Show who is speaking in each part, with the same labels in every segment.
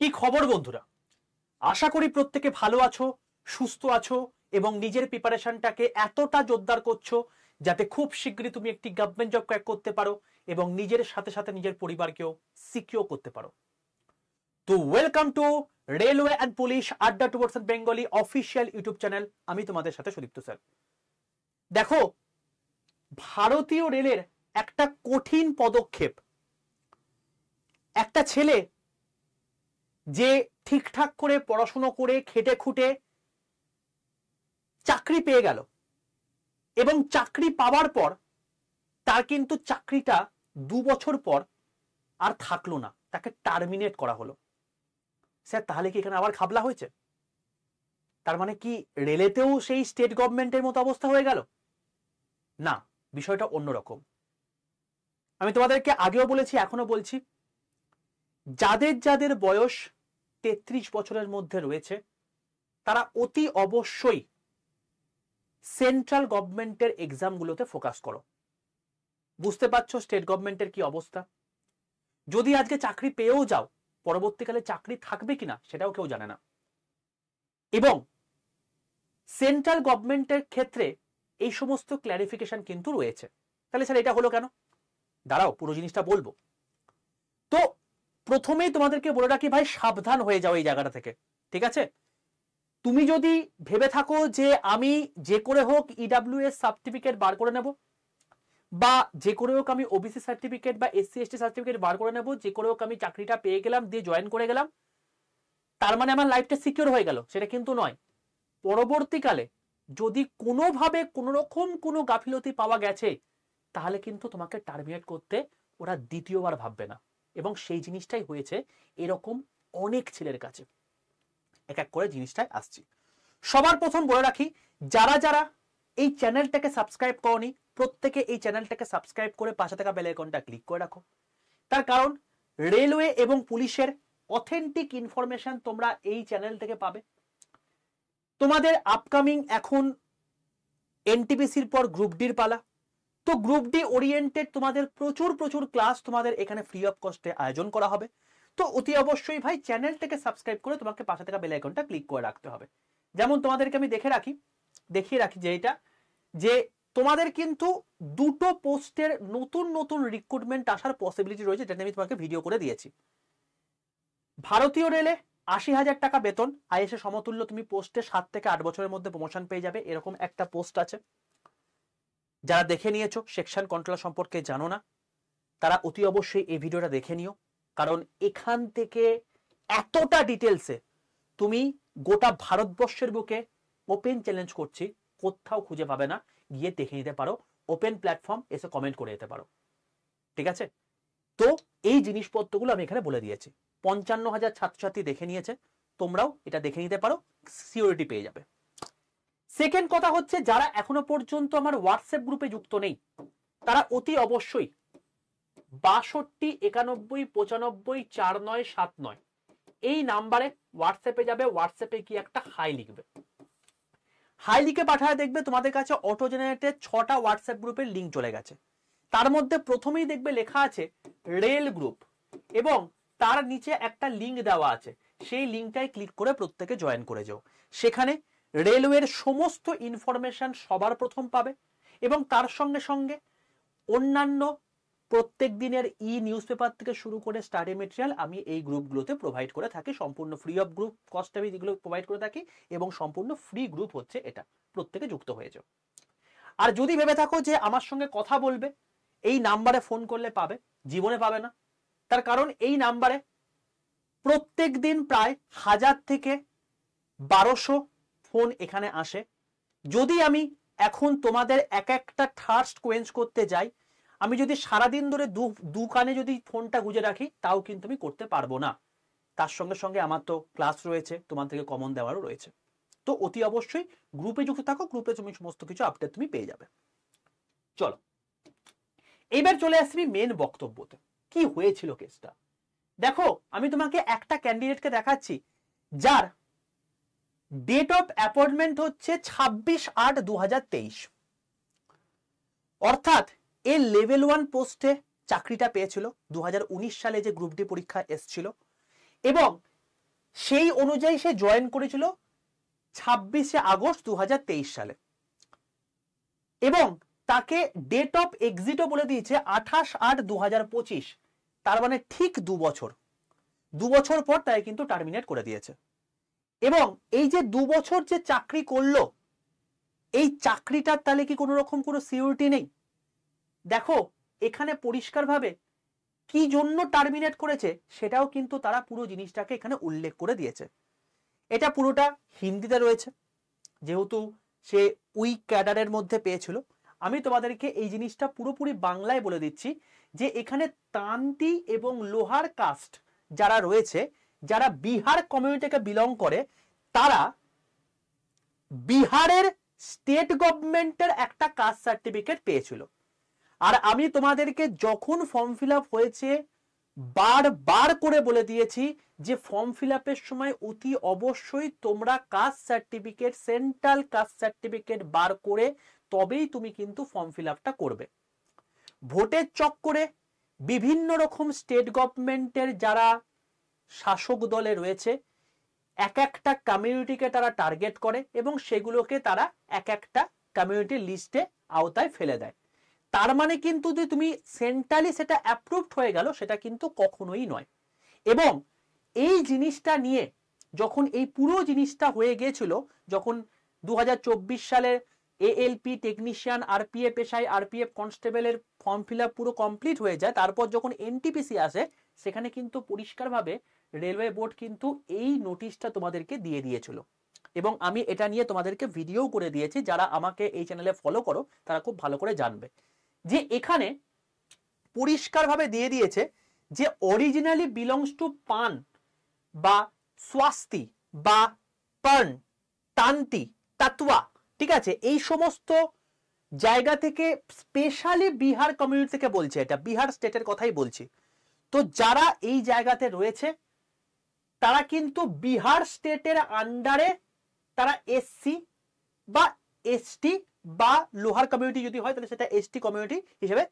Speaker 1: কি খবর বন্ধুরা? আশা করি প্রত্যেকে ভালো আছো, সুস্থ আছো এবং নিজের প্রিপারেশনটাকে এতটা জোরদার করছো যাতে খুব শীঘ্রই তুমি একটি গভর্নমেন্ট জব ক্র্যাক করতে পারো এবং নিজের সাথে সাথে নিজের পরিবারকেও সিকিউর করতে পারো। তো welcome to railway and police adda towards Bengali official YouTube channel. আমি তোমাদের সাথে সুদীপ্ত স্যার। দেখো, ভারতীয় রেলের একটা কঠিন পদক্ষেপ, একটা ছেলে যে ঠিকঠাক করে পড়াশুনো করে খেটে খুঁটে চাকরি পেয়ে গেল এবং চাকরি পাওয়ার পর তার কিন্তু চাকরিটা 2 বছর পর আর থাকলো না, তাকে টার্মিনেট করা হলো। স্যার, তাহলে কি এখানে আবার খাবলা হয়েছে? তার মানে কি রেলেতেও সেই স্টেট গভর্নমেন্টের মতো অবস্থা হয়ে গেল? না, বিষয়টা অন্যরকম। আমি তোমাদেরকে আগেও বলেছি, এখনো বলছি, যাদের যাদের বয়স 33 বছরের মধ্যে রয়েছে তারা অতি অবশ্যই সেন্ট্রাল গভর্নমেন্টের এক্সামগুলোতে ফোকাস করো। বুঝতে পারছো স্টেট গভর্নমেন্টের কি অবস্থা? যদি আজকে চাকরি পেয়েও যাও, পরবর্তীকালে চাকরি থাকবে কিনা সেটাও কেউ জানে না। এবং সেন্ট্রাল গভর্নমেন্টের ক্ষেত্রে এই সমস্ত ক্ল্যারিফিকেশন কিন্তু রয়েছে। তাহলে স্যার এটা হলো কেন? দাঁড়াও, পুরো জিনিসটা বলবো। তো প্রথমেই তোমাদেরকে বলে রাখি ভাই, সাবধান হয়ে যাও এই জায়গাটা থেকে, ঠিক আছে? তুমি যদি ভেবে থাকো যে আমি যে করে হোক ইডব্লিউএস সার্টিফিকেট বার করে নেব, বা যে করে হোক আমি ওবিসি সার্টিফিকেট বা এসসি এসটি সার্টিফিকেট বার করে নেব, যে করে হোক আমি চাকরিটা পেয়ে গেলাম, দিয়ে জয়েন করে গেলাম, তার মানে আমার লাইফটা সিকিউর হয়ে গেল, সেটা কিন্তু নয়। পরবর্তীকালে যদি কোনোভাবে কোনোরকম কোনো গাফিলতি পাওয়া গেছে, তাহলে কিন্তু তোমাকে টার্মিনেট করতে ওরা দ্বিতীয়বার ভাববে না। এবং সেই জিনিসটাই হয়েছে এরকম অনেক ছেলের কাছে। এক এক করে জিনিসটাই আসছি। সবার প্রথম বলে রাখি, যারা যারা এই চ্যানেলটাকে সাবস্ক্রাইব করনি, প্রত্যেকে এই চ্যানেলটাকে সাবস্ক্রাইব করে পাশে থাকা বেল আইকনটা ক্লিক করে রাখো। তার কারণ রেলওয়ে এবং পুলিশের অথেন্টিক ইনফরমেশন তোমরা এই চ্যানেল থেকে পাবে। তোমাদের আপকামিং এখন এনটিপিসির পর গ্রুপ ডির পালা। তো গ্রুপ ডি ওরিয়েন্টেড তোমাদের প্রচুর প্রচুর ক্লাস তোমাদের এখানে ফ্রি অফ কস্টে আয়োজন করা হবে। তো অতি অবশ্যই ভাই চ্যানেলটাকে সাবস্ক্রাইব করে তোমাকে পাশে থাকা বেল আইকনটা ক্লিক করে রাখতে হবে। যেমন তোমাদেরকে আমি দেখিয়ে রাখি যে এটা, যে তোমাদের কিন্তু দুটো পোস্টের নতুন নতুন রিক্রুটমেন্ট আসার পসিবিলিটি রয়েছে, যেটা আমি তোমাকে ভিডিও করে দিয়েছি। ভারতীয় রেলে 80,000 টাকা বেতন, আইএসএ সমতুল্য তুমি পোস্টে 7 থেকে 8 বছরের মধ্যে প্রমোশন পেয়ে যাবে, এরকম একটা পোস্ট আছে। যারা দেখে নিয়েছো, সেকশন কন্ট্রোল সম্পর্কে জানো না, তারা অতি অবশ্যই এই ভিডিওটা দেখে নিও। কারণ এখান থেকে এতটা ডিটেলসে তুমি গোটা ভারতবর্ষের বুকে ওপেন চ্যালেঞ্জ করছি, কোথাও খুঁজে পাবে না। গিয়ে দেখে নিতে পারো, ওপেন প্ল্যাটফর্ম, এসে কমেন্ট করে যেতে পারো, ঠিক আছে? তো এই জিনিসপত্রগুলো আমি এখানে বলে দিয়েছি। 55,000 ছাত্রছাত্রী দেখে নিয়েছে, তোমরাও এটা দেখে নিতে পারো, সিওরিটি পেয়ে যাবে। সেকেন্ড কথা হচ্ছে, যারা এখনো পর্যন্ত আমার হোয়াটসঅ্যাপ গ্রুপে যুক্ত নেই, তারা অতি অবশ্যই 62 91 95 49 79 এই নাম্বারে হোয়াটসঅ্যাপে যাবে। হোয়াটসঅ্যাপে কি একটা হাই লিখবে, হাই লিখে পাঠায় দেখবে তোমাদের কাছে অটো জেনারেটেড 6টা হোয়াটসঅ্যাপ গ্রুপের লিঙ্ক চলে গেছে। তার মধ্যে প্রথমেই দেখবে লেখা আছে রেল গ্রুপ এবং তার নিচে একটা লিঙ্ক দেওয়া আছে, সেই লিঙ্কটাই ক্লিক করে প্রত্যেকে জয়েন করে যাও। সেখানে রেলওয়ের সমস্ত ইনফরমেশন সবার প্রথম পাবে এবং তার সঙ্গে সঙ্গে অন্যান্য প্রত্যেক দিনের নিউজ পেপার থেকে শুরু করে স্টাডি মেটেরিয়াল আমি এই গ্রুপগুলোতে প্রোভাইড করে থাকি। সম্পূর্ণ ফ্রি অফ গ্রুপ কস্টে আমি যেগুলো প্রোভাইড করে থাকি এবং সম্পূর্ণ ফ্রি গ্রুপ হচ্ছে এটা, প্রত্যেকে যুক্ত হয়ে যাও। আর যদি ভেবে থাকো যে আমার সঙ্গে কথা বলবে, এই নাম্বারে ফোন করলে পাবে, জীবনে পাবে না। তার কারণ এই নাম্বারে প্রত্যেক দিন প্রায় 1000 থেকে 1200 ফোন এখানে আসে। যদি আমি এখন তোমাদের এক একটা থার্স্ট কোয়েঞ্চ করতে যাই, আমি যদি সারাদিন ধরে দু কানে যদি ফোনটা গুঁজে রাখি, তাও কিন্তু আমি করতে পারবো না। তার সঙ্গে সঙ্গে আমার তো ক্লাস রয়েছে, তোমার থেকে কমন দেওয়ারও রয়েছে। তো অতি অবশ্যই গ্রুপে যুক্ত থাকো, গ্রুপে তুমি সমস্ত কিছু আপডেট তুমি পেয়ে যাবে। চলো এইবার চলে আসছি মেন বক্তব্যতে। কি হয়েছিল কেসটা? দেখো, আমি তোমাকে একটা ক্যান্ডিডেটকে দেখাচ্ছি যার ডেট অফ অ্যাপয়েন্টমেন্ট হচ্ছে 26/8/2023, অর্থাৎ এ লেভেল 1 পোস্টে চাকরিটা পেয়েছিল 2019 সালে যে গ্রুপ ডি পরীক্ষা এসছিল। এবং সেই অনুযায়ী সে জয়েন করেছিল 26শে আগস্ট 2023 সালে, এবং তাকে ডেট অফ এক্সিটও বলে দিয়েছে 28/8/2025। তার মানে ঠিক 2 বছর, 2 বছর পর তাই কিন্তু টার্মিনেট করে দিয়েছে। এবং এই যে 2 বছর যে চাকরি করলো, এই চাকরিটার তাহলে কি কোনো রকম কোনো সিকিউরিটি নেই? দেখো এখানে পরিষ্কারভাবে কি জন্য টার্মিনেট করেছে সেটাও কিন্তু তারা পুরো জিনিসটাকে এখানে উল্লেখ করে দিয়েছে। এটা পুরোটা হিন্দিতে রয়েছে, যেহেতু সে উইক ক্যাডারের মধ্যে পেয়েছিল। আমি তোমাদেরকে এই জিনিসটা পুরোপুরি বাংলায় বলে দিচ্ছি যে এখানে তান্তি এবং লোহার কাস্ট যারা রয়েছে, যারা বিহার কমিউনিটিকে বিলং করে, তারা বিহারের স্টেট গভর্নমেন্টের একটা কাস্ট সার্টিফিকেট পেয়েছিল। আর আমি তোমাদেরকে যখন ফর্ম ফিল আপ হয়েছে বারবার করে বলে দিয়েছি যে ফর্ম ফিল আপের সময় অতি অবশ্যই তোমরা caste certificate, central caste certificate বার করে তবেই তুমি কিন্তু ফর্ম ফিল আপটা করবে। ভোটের চক্করে বিভিন্ন রকম স্টেট গভর্নমেন্টের যারা শাসক দলে রয়েছে এক একটা কমিউনিটিকে তারা টার্গেট করে এবং সেগুলোকে তারা এক একটা কমিউনিটি লিস্টে আওতায় ফেলে দেয়। তার মানে কিন্তু যে তুমি সেন্ট্রালি সেটা অ্যাপ্রুভড হয়ে গেল সেটা কিন্তু কখনোই নয়। এবং এই জিনিসটা নিয়ে যখন এই পুরো জিনিসটা হয়ে গিয়েছিল, যখন 2024 সালের ALP technician, RPF SI, RPF কনস্টেবলের ফর্ম ফিল আপ পুরো কমপ্লিট হয়ে যায়, তারপর যখন এনটিপিসি আসে সেখানে কিন্তু পরিষ্কারভাবে রেলওয়ে বোর্ড কিন্তু এই নোটিশটা তোমাদেরকে দিয়ে দিয়েছিল। এবং আমি এটা নিয়ে তোমাদেরকে ভিডিও করে দিয়েছি, যারা আমাকে এই চ্যানেলে ফলো করো তারা খুব ভালো করে জানবে যে এখানে পরিষ্কারভাবে দিয়ে দিয়েছে যে অরিজিনালি বিলংস টু পান বা স্বাস্তি বা পার্ন, তান্তি, তাতুয়া, ঠিক আছে, এই সমস্ত জায়গা থেকে স্পেশালি বিহার কমিউনিটি থেকে বলছে, এটা বিহার স্টেটের কথাই বলছি। তো যারা এই জায়গাতে রয়েছে তারা কিন্তু বিহার স্টেটের আন্ডারে তারা এসসি বা এসটি বা লোহার কমিউনিটি যদি হয় তাহলে সেটা এসটি কমিউনিটি হিসেবে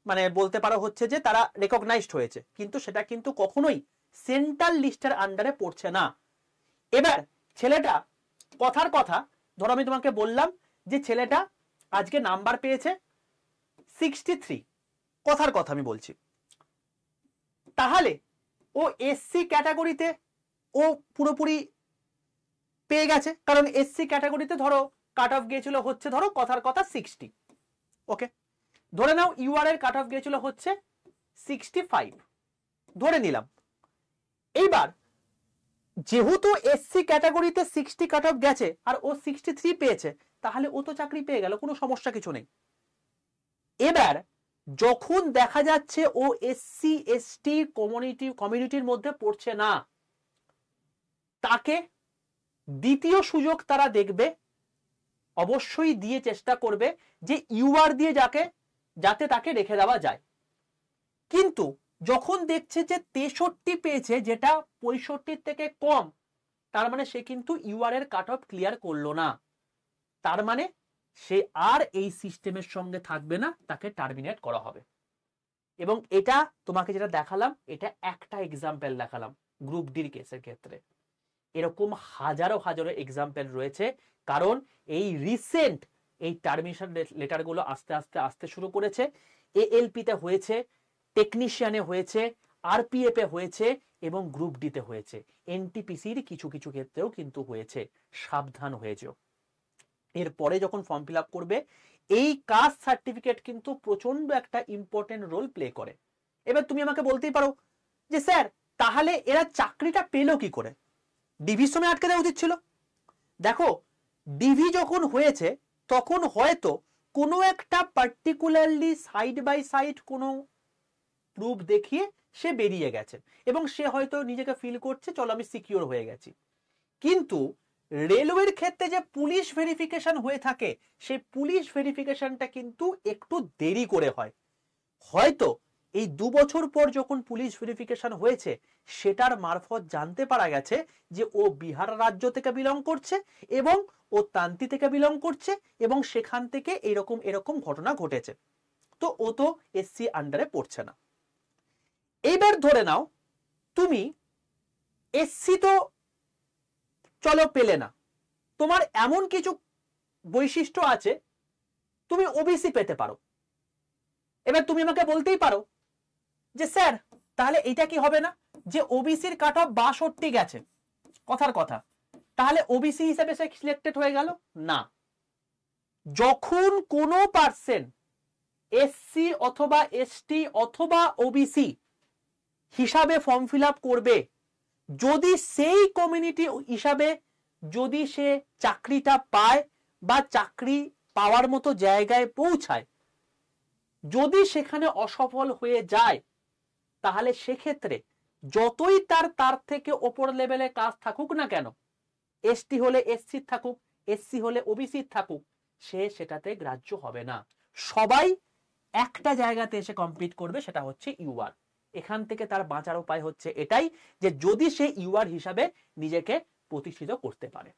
Speaker 1: মানে বলতে পারো হচ্ছে যে তারা রেকগনাইজড হয়েছে, কিন্তু সেটা কিন্তু কখনোই সেন্ট্রাল লিস্টের আন্ডারে পড়ছে না। এবার ছেলেটা কথার কথা, ধরো আমি তোমাকে বললাম যে ছেলেটা আজকে নাম্বার পেয়েছে 63, কথার কথা আমি বলছি, তাহলে ও এসসি ক্যাটাগরিতে ও পুরোপুরি পেয়ে গেছে, কারণ এসসি ক্যাটাগরিতে ধরো কাট অফ গিয়েছিল হচ্ছে ধরো কথার কথা 60, ওকে, ধরে নাও ইউআর এর কাট অফ গিয়েছিল হচ্ছে 65, ধরে নিলাম। এইবার যেহেতু এসসি ক্যাটাগরিতে 60 কাট অফ গেছে আর ও 63 পেয়েছে, তাহলে ও তো চাকরি পেয়ে গেল, কোনো সমস্যা কিছু নেই। এবার যখন দেখা যাচ্ছে ও এসসি এসটি কমিউনিটির মধ্যে পড়ছে না, তাকে দ্বিতীয় সুযোগ তারা দেখবে, অবশ্যই দিয়ে চেষ্টা করবে যে ইউআর দিয়ে যাতে তাকে রেখে দেওয়া যায়। কিন্তু যখন দেখছে যে 63 পেয়েছে, যেটা 65 থেকে কম, তার মানে সে কিন্তু ইউআর এর কাট অফ ক্লিয়ার করলো না, তার মানে সে আর এই সিস্টেমের সঙ্গে থাকবে না, তাকে টার্মিনেট করা হবে। এবং এটা তোমাকে যেটা দেখালাম এটা একটা এক্সাম্পল দেখালাম গ্রুপ ডির কেসের ক্ষেত্রে, এরকম হাজারো হাজারো এক্সাম্পল রয়েছে। কারণ এই রিসেন্ট এই টার্মিনেশন লেটারগুলো আস্তে আস্তে আসতে শুরু করেছে, এএলপিতে হয়েছে, টেকনিশিয়ানে হয়েছে, আরপিএফ এ হয়েছে এবং গ্রুপ ডিতে হয়েছে, এনটিপিসির কিছু কিছু ক্ষেত্রেও কিন্তু হয়েছে। সাবধান হয়ে যেও। এরপরে যখন ফর্ম ফিল আপ করবে, এই কাস্ট সার্টিফিকেট কিন্তু প্রচন্ড একটা ইম্পর্টেন্ট রোল প্লে করে। এবার তুমি আমাকে বলতেই পারো যে স্যার তাহলে এরা চাকরিটা পেলো কি করে, ডিভির সময় আটকে দেওয়া উচিত ছিল। দেখো ডিভি যখন হয়েছে তখন হয়তো কোনো একটা পার্টিকুলারলি সাইড বাই সাইড কোনো প্রুফ দেখিয়ে সে বেরিয়ে গেছে এবং সে হয়তো নিজেকে ফিল করছে চলো আমি সিকিউর হয়ে গেছি। কিন্তু রেলওয়ের ক্ষেত্রে যে পুলিশ ভেরিফিকেশন হয়ে থাকে, সেই পুলিশ ভেরিফিকেশনটা কিন্তু একটু দেরি করে হয়। হয়তো এই 2 বছর পর যখন পুলিশ ভেরিফিকেশন হয়েছে সেটার মারফত জানতে পারা গেছে যে ও বিহার রাজ্য থেকে বিলং করছে এবং ও তান্তি থেকে বিলং করছে এবং সেখান থেকে এরকম ঘটনা ঘটেছে, তো ও তো এসসি আন্ডারে পড়ছে না। এইবার ধরে নাও তুমি এসসি তো চলো পেলে না, তোমার এমন কিছু বৈশিষ্ট্য আছে তুমি ওবিসি পেতে পারো। এবার তুমি আমাকে বলতেই পারো যে স্যার তাহলে এটা কি হবে না যে ওবিসির কাট অফ 62 গেছে, কথার কথা, তাহলে ওবিসি হিসেবে সে সিলেক্টেড হয়ে গেল না। যখন কোনো পার্সন এসসি অথবা এসটি অথবা ওবিসি হিসাবে ফর্ম ফিল আপ করবে, যদি সেই কমিউনিটি হিসাবে যদি সে চাকরিটা পায় বা চাকরি পাওয়ার মতো জায়গায় পৌঁছায়, যদি সেখানে অসফল হয়ে যায়, তাহলে সেক্ষেত্রে যতই তার থেকে ওপর লেভেলে কাজ থাকুক না কেন, এসটি হলে এসসি থাকুক, এসসি হলে ওবিসি থাকুক, সে সেটাতে গ্রাহ্য হবে না। সবাই একটা জায়গাতে এসে কমপ্লিট করবে, সেটা হচ্ছে ইউআর। এখান থেকে তার বাঁচার উপায় হচ্ছে এটাই যে যদি সে ইউআর হিসাবে নিজেকে প্রতিষ্ঠিত করতে পারে।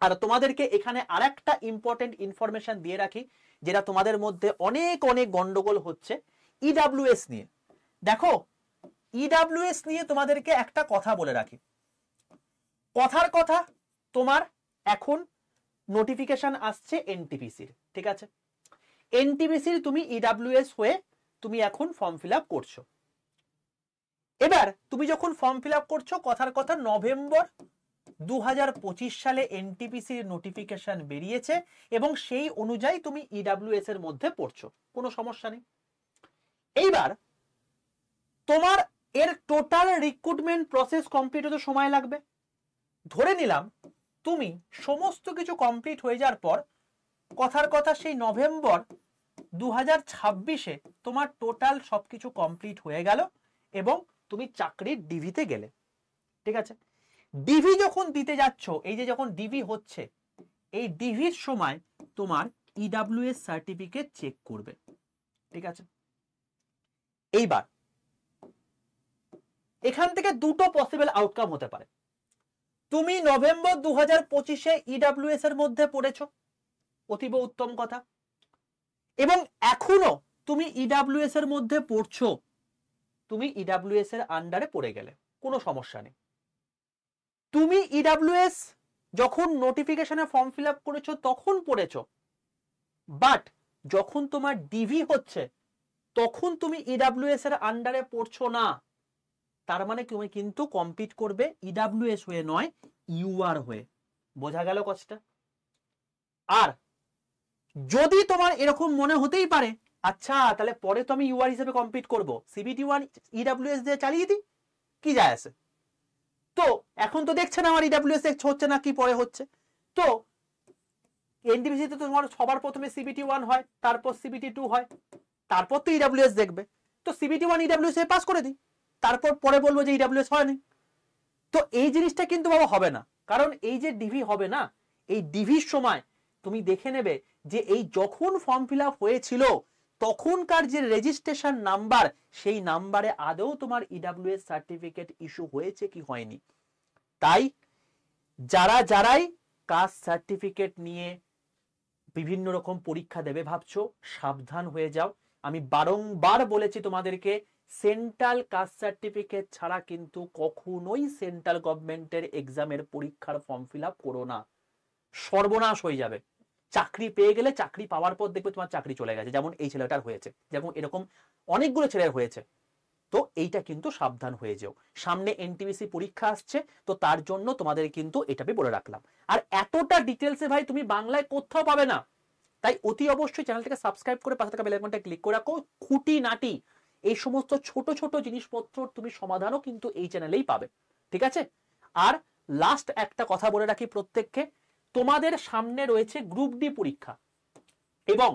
Speaker 1: আর তোমাদেরকে এখানে আরেকটা ইম্পর্টেন্ট ইনফরমেশন দিয়ে রাখি, যেটা তোমাদের মধ্যে অনেক অনেক গন্ডগোল হচ্ছে ইডাব্লিউএস নিয়ে। দেখো ইডাব্লিউএস নিয়ে তোমাদেরকে একটা কথা বলে রাখি, কথার কথা, তোমার এখন নোটিফিকেশন আসছে এনটিপিসির, ঠিক আছে? এনটিপিসির তুমি ইডাব্লিউএস হয়ে তুমি এখন ফর্ম ফিল আপ করছো। এবার তুমি যখন ফর্ম ফিল আপ করছো, কথার কথা নভেম্বর 2025 সালে এনটিপিসির নোটিফিকেশন বেরিয়েছে এবং সেই অনুযায়ী তুমি ইডাব্লিউএস এর মধ্যে পড়ছো, কোনো সমস্যা নেই। এইবার তোমার এর টোটাল রিক্রুটমেন্ট প্রসেস কমপ্লিট হতে সময় লাগবে। ধরে নিলাম তুমি সমস্ত কিছু কমপ্লিট হয়ে যাওয়ার পর, কথার কথা সেই নভেম্বর 2026-এ তোমার টোটাল সবকিছু কমপ্লিট হয়ে গেল এবং তুমি চাকরির ডিভিতে গেলে, ঠিক আছে? ডিভি যখন দিতে যাচ্ছ, এই যে যখন ডিভি হচ্ছে, এই ডিভির সময় তোমার ইডাব্লিউএস সার্টিফিকেট চেক করবে, ঠিক আছে? এইবার এখান থেকে দুটো পসিবল আউটকাম হতে পারে। তুমি নভেম্বর 2025-এ ইডাব্লিউএস এর মধ্যে পড়েছো, অতীব উত্তম কথা, এবং এখনো তুমি ইডাব্লিউএস এর মধ্যে পড়ছো, তুমি ইডাব্লিউএস এর আন্ডারে পড়ে গেলে কোনো সমস্যা নেই। তুমি ইডাব্লিউএস যখন নোটিফিকেশনে ফর্ম ফিল আপ করেছো তখন পড়েছো, বাট যখন তোমার ডিভি হচ্ছে তখন তুমি ইডাব্লিউএস এর আন্ডারে পড়ছো না। তার মানে তুমি কিন্তু কমপ্লিট করবে ইডাব্লিউএস হয়ে নয়, ইউআর হয়ে। বোঝা গেল কষ্টটা? আর যদি তোমার এরকম মনে হতেই পারে, আচ্ছা তাহলে পরে তো আমি ইউআর হিসেবে কমপ্লিট করব, সিবিটি 1 ইডাব্লিউএস দিয়ে চালিয়ে দিই, কি যায় আসে? তো এখন তো দেখছেন আমার ইডাব্লিউএস হচ্ছে না, কি পরে হচ্ছে। তো এনটিপিসি তে তোমার সবার প্রথমে সিবিটি 1 হয়, তারপর সিবিটি 2 হয়, তারপর তো ইডাব্লিউএস দেখবে। তো সিবিটি 1 ইডাব্লিউএস এ পাস করে দিই, তারপর পরে বলবো যে ইডাব্লিউএস হয়নি। তো এই জিনিসটা কিন্তু বাবা হবে না, কারণ এই যে ডিভি হবে না, এই ডিভির সময় তুমি দেখে নেবে যে এই যখন ফর্ম ফিল আপ হয়েছিল তখনকার যে রেজিস্ট্রেশন নাম্বার, সেই নাম্বারে আদৌ তোমার ইডাব্লিউএস সার্টিফিকেট ইস্যু হয়েছে কি হয়নি। তাই যারাই কাস্ট সার্টিফিকেট নিয়ে বিভিন্ন রকম পরীক্ষা দেবে ভাবছো, সাবধান হয়ে যাও। আমি বারংবার বলেছি তোমাদেরকে, সেন্ট্রাল কাস্ট সার্টিফিকেট ছাড়া কিন্তু কখনোই সেন্ট্রাল গভর্নমেন্টের এক্সামের পরীক্ষার ফর্ম ফিল আপ করো না, সর্বনাশ হয়ে যাবে। চাকরি পেয়ে গেলে চাকরি পাওয়ার পর দেখবে তোমার চাকরি চলে গেছে, যেমন এই ছেলেটার হয়েছে, যেমন এরকম অনেকগুলো ছেলের হয়েছে। তো এইটা কিন্তু সাবধান হয়ে যাও, সামনে এনটিপিসি পরীক্ষা আসছে, তো তার জন্য তোমাদের কিন্তু এটা বলে রাখলাম। আর এতটা ডিটেলসে ভাই তুমি বাংলায় কোথাও পাবে না, তাই অতি অবশ্যই চ্যানেলটাকে সাবস্ক্রাইব করে পাশে থাকা বেল আইকনটা ক্লিক করে রাখো। খুঁটিনাটি এই সমস্ত ছোট ছোট জিনিসপত্র তুমি সমাধানও কিন্তু এই চ্যানেলেই পাবে, ঠিক আছে? আর লাস্ট একটা কথা বলে রাখি প্রত্যেককে, তোমাদের সামনে রয়েছে গ্রুপ ডি পরীক্ষা, এবং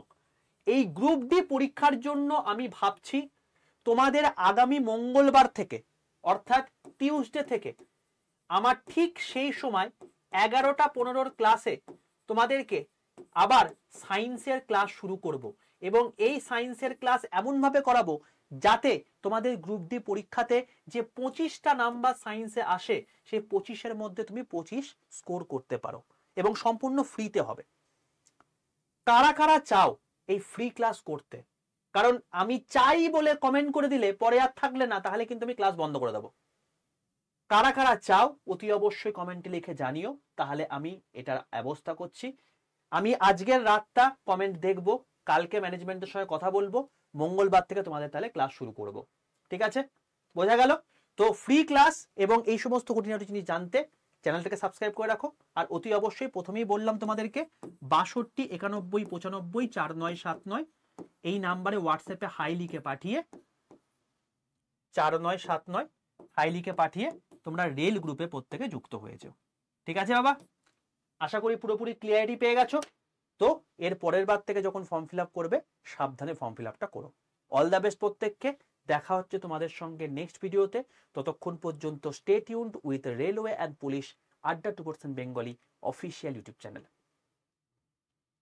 Speaker 1: এই গ্রুপ ডি পরীক্ষার জন্য আমি ভাবছি তোমাদের আগামী মঙ্গলবার থেকে, অর্থাৎ টিউসডে থেকে, আমার ঠিক সেই সময় 11টা 15 ক্লাসে তোমাদেরকে আবার সায়েন্সের ক্লাস শুরু করব, এবং এই সায়েন্সের ক্লাস এমন ভাবে করাবো যাতে তোমাদের গ্রুপ ডি পরীক্ষাতে যে 25টা নাম্বার সায়েন্সে আসে, সেই 25-এর মধ্যে তুমি 25 স্কোর করতে পারো, এবং সম্পূর্ণ ফ্রিতে হবে। কারা কারা চাও এই ফ্রি ক্লাস করতে? কারণ আমি চাই বলে কমেন্ট করে দিলে পরে আর থাকলে না, তাহলে কিন্তু আমি ক্লাস বন্ধ করে দেবো। কারা কারা চাও অতি অবশ্যই কমেন্টে লিখে জানিও, তাহলে আমি এটার ব্যবস্থা করছি। আমি আজকের রাতটা কমেন্ট দেখব, কালকে ম্যানেজমেন্টের সঙ্গে কথা বলবো, মঙ্গলবার থেকে তোমাদের তাহলে ক্লাস শুরু করব। ঠিক আছে, বোঝা গেল? তো ফ্রি ক্লাস এবং এই সমস্ত খুঁটিনাটি জিনিস জানতে চ্যানেলটাকে সাবস্ক্রাইব করে রাখো। আর অতি অবশ্যই প্রথমেই বললাম তোমাদেরকে 62 91 95 4979 এই নাম্বারে হোয়াটসঅ্যাপে হাই লিখে পাঠিয়ে 4979 হাই লিখে পাঠিয়ে তোমরা রেল গ্রুপে প্রত্যেকে যুক্ত হয়েছে। ঠিক আছে বাবা, আশা করি পুরোপুরি ক্লিয়ারিটি পেয়ে গেছো। তো এর পরের বার থেকে যখন ফর্ম ফিল আপ করবে সাবধানে ফর্ম ফিল আপটা করো। অল দ্য বেস্ট প্রত্যেককে, দেখা হচ্ছে তোমাদের সঙ্গে নেক্সট ভিডিওতে। ততক্ষণ পর্যন্ত stay tuned with railway and police আড্ডা 2% বেঙ্গলি অফিসিয়াল ইউটিউব চ্যানেল।